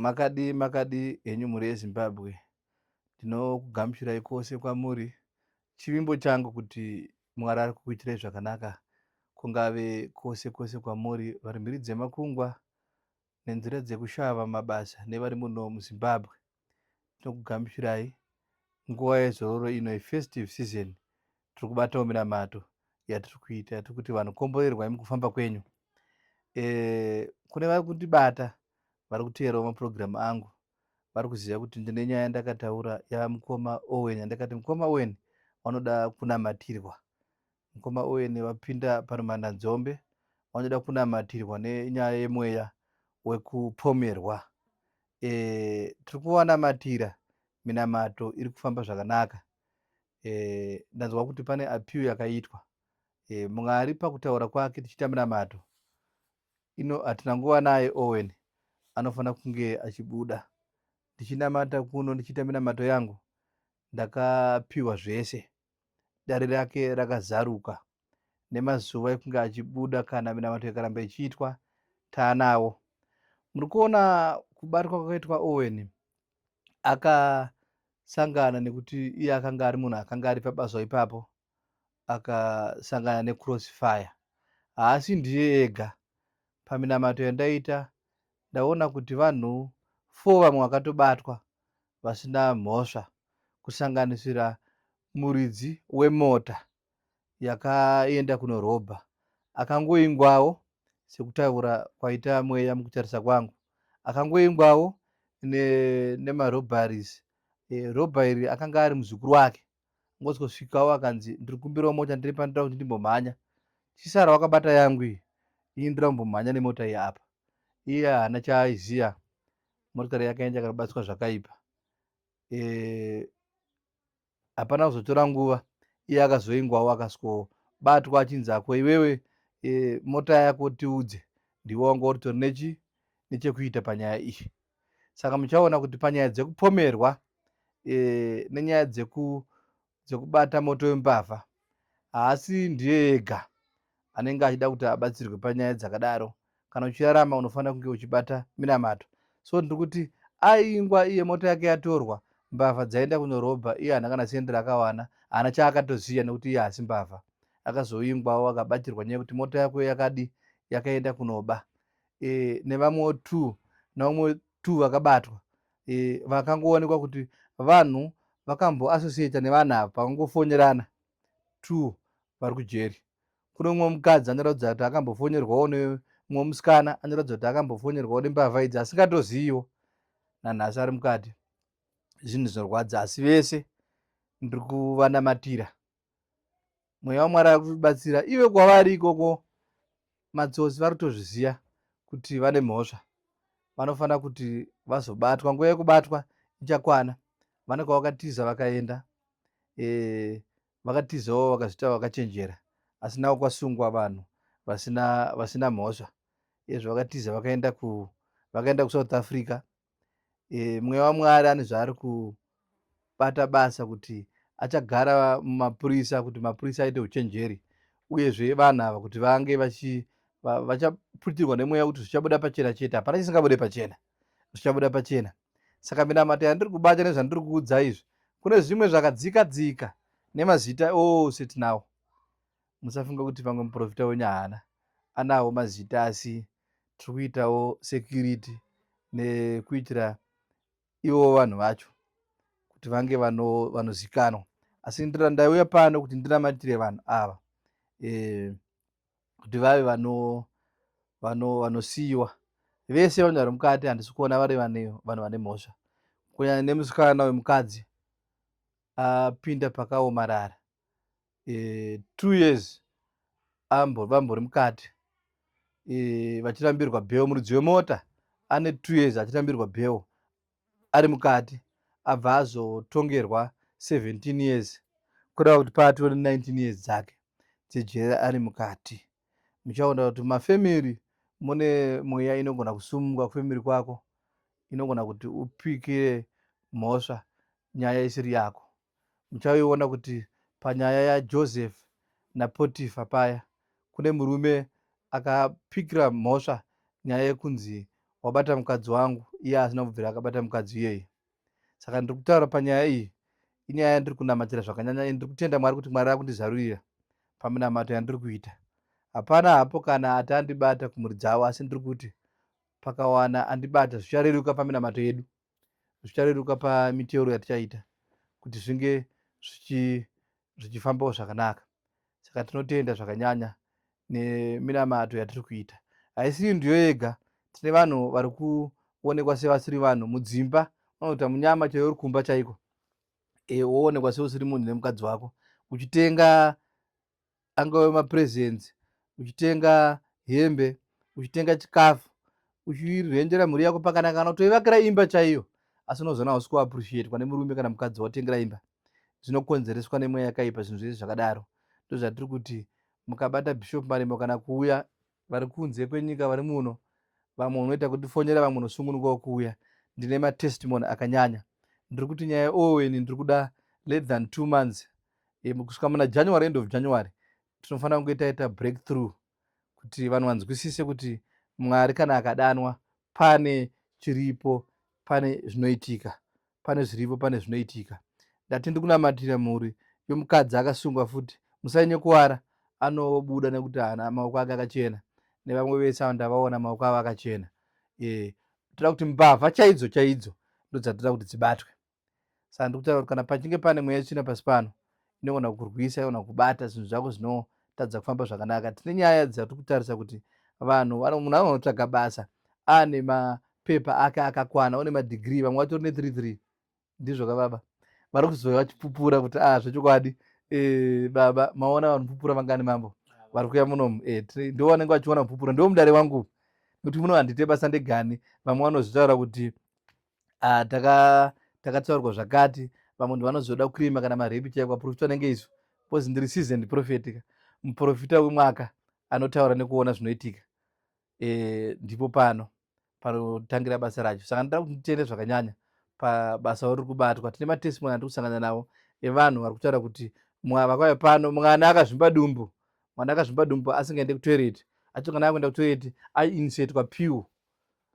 Makadi henyu mhuri yeZimbabwe, ndinokugamuchirai kwose kwamuri. Chivimbo changu kuti Mwari ari kukuitirai zvakanaka, kungave kwose kwose kwamuri, vari mhiri dzemakungwa nenzira dzekushava mabasa nevari muno muZimbabwe. Ndinokugamuchirai nguva yezororo ino yefestive season. Tiri kubatawo minamato yatiri kuita yatiri kuti vanhu komborerwai mukufamba kwenyu. Kune vari kundibata vari kuteerawo mapurogiramu angu vari kuziva kuti ndine nyaya yandakataura yamukoma Owen yandakati mukoma Owen vanoda kunamatirwa. Mukoma Owen vapinda parumhandanzombe vanoda kunamatirwa nenyaya yemweya wekupomerwa. Tiri kuvanamatira, minamato iri kufamba zvakanaka. Ndanzwa kuti pane apiyu yakaitwa. Mwari pakutaura kwake tichiita minamato ino hatina nguva naye Owen anofanira kunge achibuda. Ndichinamata kuno ndichiita minamato yangu ndakapiwa zvese. Dare rake rakazaruka nemazuva ekunge achibuda kana minamato ikaramba ichiitwa taanawo. Muri kuona kubatwa kwakaitwa Owen akasangana nekuti iye akanga ari munhu akanga ari pabasa ipapo akasangana necrossfire. Haasi ndiye ega. Paminamato yandaita ndaona kuti vanhu 4 vamwe vakatobatwa vasina mhosva, kusanganisira muridzi wemota yakaenda kunorobha akangoingwawo, sekutaura kwaita mweya mukutarisa kwangu, akangoingwawo nemarobharis. Robha iri akanga ari muzukuru wake, angozosvikawo akanzi ndiri kumbirawo mota ndiri panoda kuti ndimbomhanya. Chisara wakabata yangu iyi ndiri kumbomhanya nemota iyi apa. Iye haana chaaiziya, motikari yake yainge yakabatswa zvakaipa. Hapana kuzotora nguva iye akazoingwawo akasikobatwa achinzi ako iwewe mota yako tiudze, ndiwe wanga uritori nechekuita panyaya iyi. Saka muchaona kuti panyaya dzekupomerwa nenyaya dzekubata moto wembavha haasi ndiye ega anenge achida kuti abatsirwe panyaya dzakadaro. Kana uchirarama unofanira kunge uchibata minamato. So ndiri kuti aingwa iye mota yake yatorwa, mbavha dzaenda kunorobha, iye haana kana sendi rakawana, haana chaakatoziya nekuti iye haasi mbavha. Akazoingwawo akabatirwa nyaya yekuti mota yako yakadi yakaenda kunoba. Nevamwewo 2 vakabatwa vakangoonekwa kuti vanhu vakamboasosieta nevanhu ava pavangofonyerana. 2 vari kujeri. Kune mumwe mukadzi anoratidza kuti akambofonyerwawo nemumwe musikana anoratidza kuti akambofonyerwawo nembavha idzi asingatoziyiwo, nanhasi ari mukati. Zvinhu zvinorwadza, asi vese ndiri kuvanamatira. Mweya waMwari ari kubatsira. Ive kwavari ikoko matsotsi vari kutozviziva kuti vane mhosva, vanofanira kuti vazobatwa. Nguva yekubatwa ichakwana. Vane kwavakatiza vakaenda, vakatizawo vakazvita vakachenjera, asi navo kwasungwa vanhu vasina mhosva. Zvavakatiza vakaenda kuSouth Africa. Mweya waMwari ane zvaari kubata basa kuti achagara mumapurisa, kuti mapurisa aite uchenjeri, uyezve vanhu ava kuti vange vachaputirwa nemweya kuti zvichabuda pachena chete. Hapana chisingabude pachena, zvichabuda pachena. Saka minamato yandiri kubata nezvandiri kuudza izvi, kune zvimwe zvakadzika dzika nemazita ose tinawo. Musafunga kuti pamwe muprofita wenyu haana, anawo mazita, asi tiri kuitawo security nekuitira ivo vanhu vacho kuti vange vanozikanwa. Asi ndauya pano kuti ndinamatire vanhu ava kuti vave vanosiyiwa. Vese vanhu vari mukati handisi kuona vari vanhu vane mhosva, kunyanya nemusikana wemukadzi apinda pakaomarara. 2 years vambori mukati vachirambirwa bheo. Muridzi wemota ane 2 years achirambirwa bheo ari mukati, abva azotongerwa 17 years kureva kuti paatore 19 years dzake dzejera ari mukati. Muchaona kuti mafemiri mune mweya inogona kusungwa kufemiri kwako, inogona kuti upikire mhosva nyaya isiri yako. Muchaiona kuti panyaya yaJoseph naPotifa paya, kune murume akapikira mhosva nyaya yekunzi wabata mukadzi wangu, iye asina kubvira akabata mukadzi iyeye. Saka ndiri kutaura panyaya iyi inyaya yandiri kunamatira zvakanyanya. Ndiri kutenda Mwari kuti Mwari akundizarurira paminamato yandiri kuita. Hapana hapo kana atandibata kumhuri dzavo, asi ndiri kuti pakawana andibata zvichareruka paminamato yedu, zvichareruka pamiteuro yatichaita kuti zvinge zvichifambawo zvakanaka. Saka tinotenda zvakanyanya neminamato yatiri kuita. Haisi ndiyo yega, tine vanhu vari kuonekwa sevasiri vanhu mudzimba, unoita munyama chaiyo uri kumba chaiko, woonekwa seusiri munhu nemukadzi wako, uchitenga angave mapresents, uchitenga hembe, uchitenga chikafu, uchirendera mhuri yako pakanaka, kana kutoivakira imba chaiyo, asi unozoona hausi kuappreciatwa nemurume kana mukadzi watengera imba. Zvinokonzereswa nemweya yakaipa zvinhu zvese zvakadaro. Ndozvatiri kuti mukabata Bishop Maremo kana kuuya vari kunze kwenyika vari muno, vamwe unoita kutifonyera, vamwe unosungunukawo kuuya. Ndine matestimony akanyanya. Ndiri kuti nyaya Owen ndiri kuda less than 2 months, kusvika muna January, end of January, tinofanira kunge taita breakthrough kuti vanhu vanzwisise kuti Mwari kana akadanwa pane chiripo, pane zvinoitika, pane zviripo, pane zvinoitika. Ndati ndikunamatira mhuri yomukadzi akasungwa futi, musanyekuwara, anobuda nekuti hana maoko ake akachena, nevamwe vese vandavaona maoko avo akachena. Toda kuti mbavha chaidzo chaidzo ndodzatinoda kuti dzibatwe. Saka ndiri kutaura kuti kana pachinge pane mweya yetsvina pasi pano, inogona kukurwisa, inogona kubata zvinhu zvako zvinotadza kufamba zvakanaka. Tine nyaya dzatiri kutarisa kuti munhu anotsvaga basa ane mapepa ake akakwana, une madhigirii, vamwe vatori ne33. Ndizvo kababa, vari kuzouya vachipupura kuti zvechokwadi, baba maona vanopupura vangani mambo vari kuuya munomu, ndo vanenge vachiona kupupura, ndo mudare wangu, nokuti muno handite basa ndegani. Vamwe vanozvitaura kuti takatsaurwa zvakati, vamwe ndovanozoda kurima kana marepi chaiko. Vaprofita vanenge isu, pozi ndiri seasoned prophet, muprofita wemwaka anotaura nekuona zvinoitika. Ndipo panotangira basa racho. Saka ndoda kuti nditende zvakanyanya pabasa uri kubatwa. Tine matestimony andiri kusangana navo evanhu vari kutaura kuti vakauya pano, mwana akazvimba dumbu, asingaende kutoireti, acho kana akuenda kutoireti aiinsetwa piu,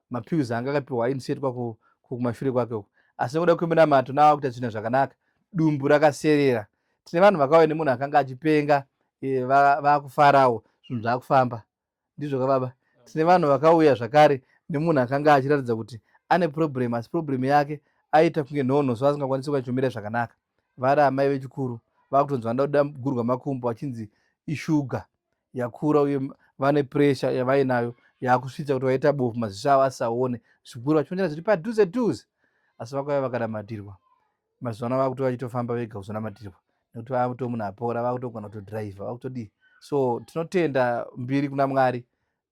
mapius anga akapiwa ainsetwa kumashure kwake uko, asi nekuda kweminamato navakuita zvinhu zvakanaka, dumbu rakaserera. Tine vanhu vakauya nemunhu akanga achipenga, vakufarawo, zvinhu zvakufamba. Ndizvo kababa. Tine vanhu vakauya zvakare nemunhu akanga achiratidza kuti ane problem, asi problem yake aita kunge nhonho, so asingakwanisi kuchomira zvakanaka. Vari amai vechikuru, vakutonzi vanoda kugurwa makumbo, vachinzi ishuga yakura, uye vane pressure yavainayo yakusvitsa kuti vaita bofu, maziso avo asaone zvikuru, vachionera zviri padhuze dhuze, asi vakauya vakanamatirwa. Mazuva ano vakuti vachitofamba vega kuzonamatirwa, nekuti vakuto munhu apora, vakutogona kutodhiraivha, vakutodii. So tinotenda mbiri kuna Mwari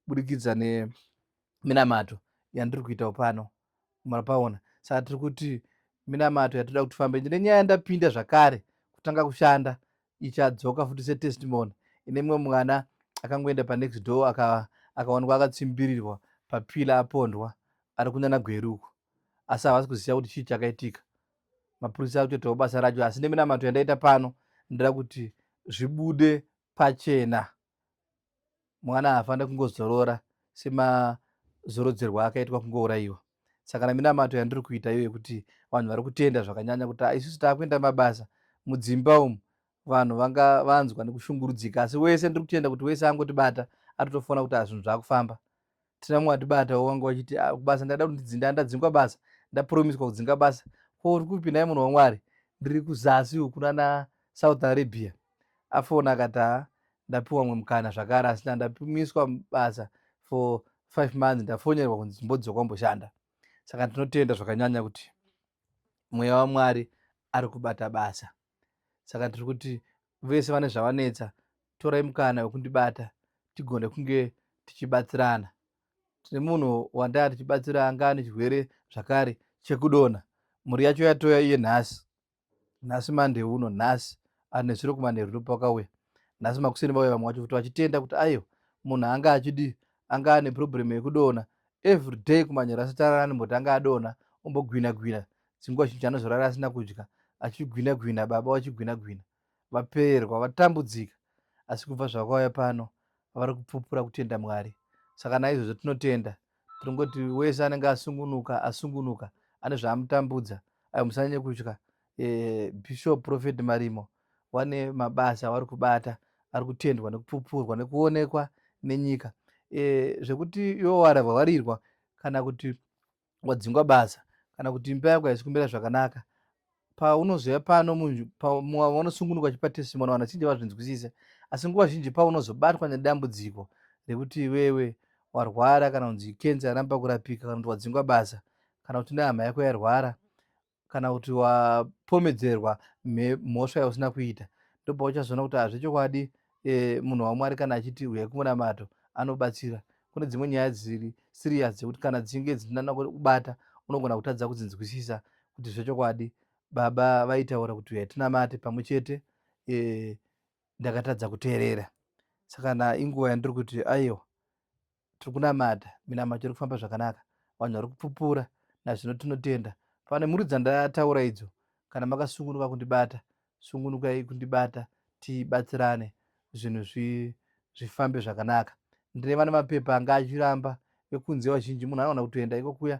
kubudikidza neminamato yandiri kuita pano, marapaona. Saka tiri kuti minamato yatoda kuti fambe. Ndine nyaya yandapinda zvakare kutanga kushanda, ichadzoka futi setestimony. Ine mumwe mwana akangoenda panext door akaonekwa akatsimbirirwa papila apondwa, ari kunyana gweruku, asi havasi kuziva kuti chii chakaitika. Mapurisa akutoitawo basa racho, asi neminamato yandaita pano ndira kuti zvibude pachena. Mwana haafanira kungozorora semazorodzerwa akaitwa kungourayiwa. Saka naminamato yandiri kuita iyo yekuti vanhu vari kutenda zvakanyanya kuti isusu taakuenda mabasa mudzimba umu, vanhu vanga vanzwa nekushungurudzika, asi wese ndiri kutenda kuti wese angotibata atotofona kuti zvinhu zvakufamba. Tina mumwe watibatawo wanga wachiti kubasa ndada kuti ndadzingwa basa, ndapromiswa kudzinga basa. Ko uri kupi naye munhu waMwari? Ndiri kuzasi uku kuna South Arabia. Afona akati ndapiwa mumwe mukana zvakare, asi ndapimiswa basa for 5 months, ndafonyerwa kunzi dzimbodzoka umboshanda. Saka tinotenda zvakanyanya kuti mweya waMwari ari kubata basa. Saka tiri kuti vese vane zvavanetsa, torai mukana wekundibata, tigone kunge tichibatsirana. Tine munhu wandaa tichibatsira anga ane chirwere zvakare chekudonha, mhuri yacho yatoya iye nhasi mande uno, nhasi ari nezviro kumanheru ndopakauya, nhasi makuseni vauya vamwe vacho kuti vachitenda kuti aiwa munhu anga achidi, anga ane problem yekudonha, everyday kumanheru asati mboti anga adonha, ombogwina dzinguva zhinji anozorara asina kudya, achigwina baba vachigwina, vapererwa, vatambudzika. Asi kubva zvakauya pano vari kupupura kutenda Mwari. Saka naizvozvo tinotenda, Tingoti wese anenge asungunuka ane zvaamutambudza, ayo musanyanye kutya. Bishop Prophet Marimo wane mabasa avari kubata, ari kutendwa nekupupurwa nekuonekwa nenyika. Zvekuti iwo warwarirwa kana kuti wadzingwa basa kana kuti imba yako haisi kumira zvakanaka, paunozoya pano wanosungunuka chipa testimony, vanhu vachinji vazvinzwisise. Asi nguva zhinji paunozobatwa nedambudziko rekuti iwewe warwara, kana kunzi kenza yaramba kurapika, kana kuti wadzingwa basa, kana kuti nehama yako yarwara, kana kuti wapomedzerwa mhosva yausina kuita, ndopauchazoona kuti hazvechokwadi. Munhu waMwari kana achiti uyai kumunamato, anobatsira. Kune dzimwe nyaya dziri sirias dzekuti kana dzinge dzinana kubata, unogona kutadza kudzinzwisisa kuti zvechokwadi baba vaitaura kuti uyai tinamate pamwe chete, ndakatadza kuteerera. Saka inguva yandiri kuti aiwa, tiri kunamata, minamato iri kufamba zvakanaka, vanhu vari kupupura, nazvino tinotenda. Pane mhuri dzandataura idzo, kana makasungunuka kundibata, sungunukai kundibata, tibatsirane zvinhu zvifambe zvakanaka. Ndireva nemapepa anga achiramba ekunze vazhinji, munhu anowana kutoenda ikokuya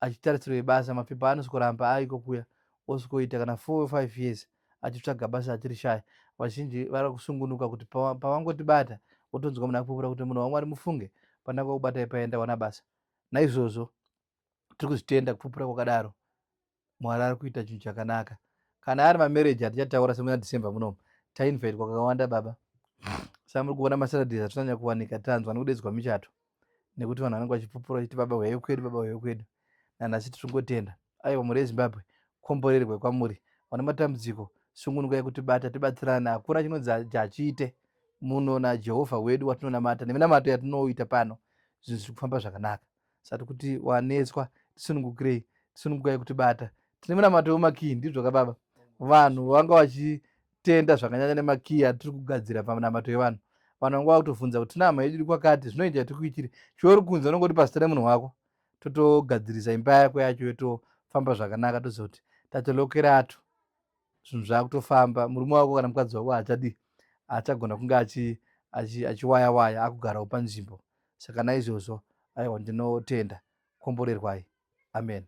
achitarisirwe basa, mapepa anoswikoramba aikokuya osvikoita kana 4 or 5 years achitsvaga basa achirishaya. Vazhinji vari kusungunuka kuti pavangotibata wotonzwa munhu akupupura kuti munhu waMwari mufunge, pandanga kubatai paenda wana basa. Naizvozvo tiri kuzvitenda kupupura kwakadaro, Mwari ari kuita chinhu chakanaka. Kana ari mamereji hatichataura semuna December munomu, tainvite kwakawanda baba. Saka muri kuona masaturdays atinonyanya kuwanika tanzwa nekudedzwa michato, nekuti vanhu vanenge vachipupura vachiti baba uyai kwedu, baba uyai kwedu. Nanhasi tiri kungotenda. Aiwa, mhuri yeZimbabwe, komborerwe kwamuri. Vane matambudziko, sungunukai kutibata, tibatsirane. Hakuna chinonzi hachiite. Muno naJehovha wedu watinonamata, neminamato yatinoita pano, zvinhu zviri kufamba zvakanaka. Saka kuti wanetswa, tisunungukirei, tisunungukai kutibata. Tine minamato yemakii, ndizvo kababa. Vanhu vanga vachitenda zvakanyanya nemakii atiri kugadzira paminamato yevanhu. Vanhu vanga vakutobvunza kuti tinahama yedu iri kwakati, zvinoita yatikuitire. Chiori kunze unongoti pasita remunhu wako, totogadzirisa imba yako yacho yotofamba zvakanaka, tozoti tatolokerato, zvinhu zvakutofamba. Murume wako kana mukadzi wako haachagona kunge achiwaya waya, akugarawo panzvimbo. Saka naizvozvo, aiwa, ndinotenda. Komborerwai. Amen.